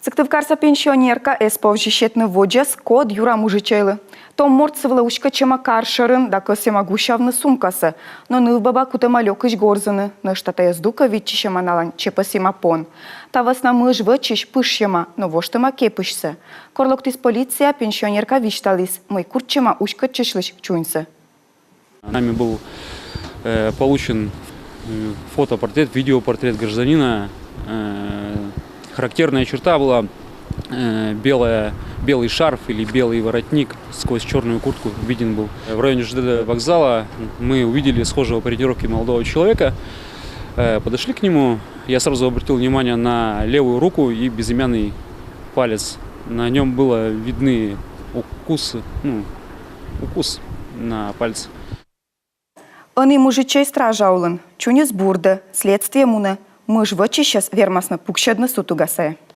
Сыктывкарса пенсионерка эсповжищетны воджес код юра мужичайлы. Том морцевла ушка чема каршарын да косема гущавны сумкасы, но нылбаба кутемалек иш горзаны, на штата яздука витчищема налан чепасима пон. Тавасна мыж вычищ пышьема, но воштыма кепышсе. Корлоктис полиция пенсионерка вишталис, мой курчема ушка чишлыш чуньсы. Нами был получен фотопортрет, видеопортрет гражданина. Характерная черта была белый шарф или белый воротник сквозь черную куртку виден был. В районе ЖД вокзала мы увидели схожего по ориентировке молодого человека, подошли к нему. Я сразу обратил внимание на левую руку и безымянный палец. На нем было видны укус на пальце. Они мужичей стража улын, чунес бурда, следствие муна. Мыж вычищас вермасно пукщадны сутугасая.